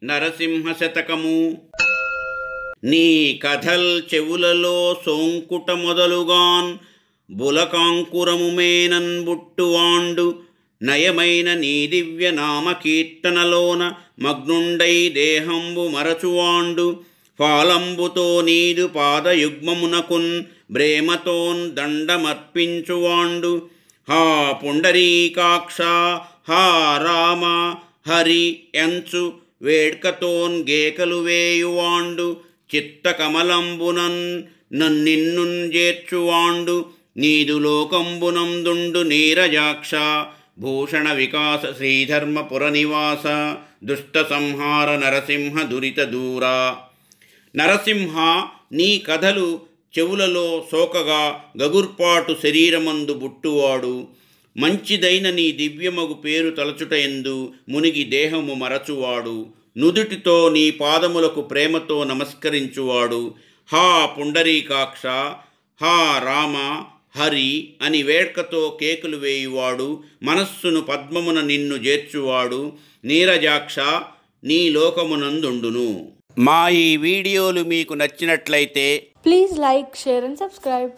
నరసింహ శతకము. నీ కథల్ చెవులలో సోంకుట మొదలుగాన్ బులకాంకురము మేనన్ బుట్టువాండు నయమైన నీ దివ్య నామ కీర్తనలోన మగ్నుండై దేహంబు మరచువాండు ఫాలంబుతో నీదు పాదయుగ్మమునకున్ బ్రేమతోన్ దండమర్పించువాండు. హా పుండరీకాక్ష హా రామ హరి ఎంచు వేడ్కతోన్ గేకలు వేయువాండు చిత్తకమలంబునన్ నన్నిన్నున్ చేర్చువాండు. నీదు లోకంబునందుండు నీరజాక్ష భూషణ వికాస శ్రీధర్మపుర నివాస దుష్ట సంహార నరసింహ దురిత దూరా. నరసింహ, నీ కథలు చెవులలో సోకగా గగుర్పాటు శరీరమందు బుట్టువాడు మంచిదైన నీ దివ్యమగు పేరు తలచుటయందు మునిగి దేహము మరచువాడు నుదుటితో నీ పాదములకు ప్రేమతో నమస్కరించువాడు. హా పుండరీకాక్ష హా రామ హరి అని వేడ్కతో కేకులు వేయువాడు మనస్సును పద్మమున నిన్ను చేర్చువాడు నీరజాక్ష నీ లోకమునందుండును. మా ఈ వీడియోలు మీకు నచ్చినట్లయితే please like, share and subscribe.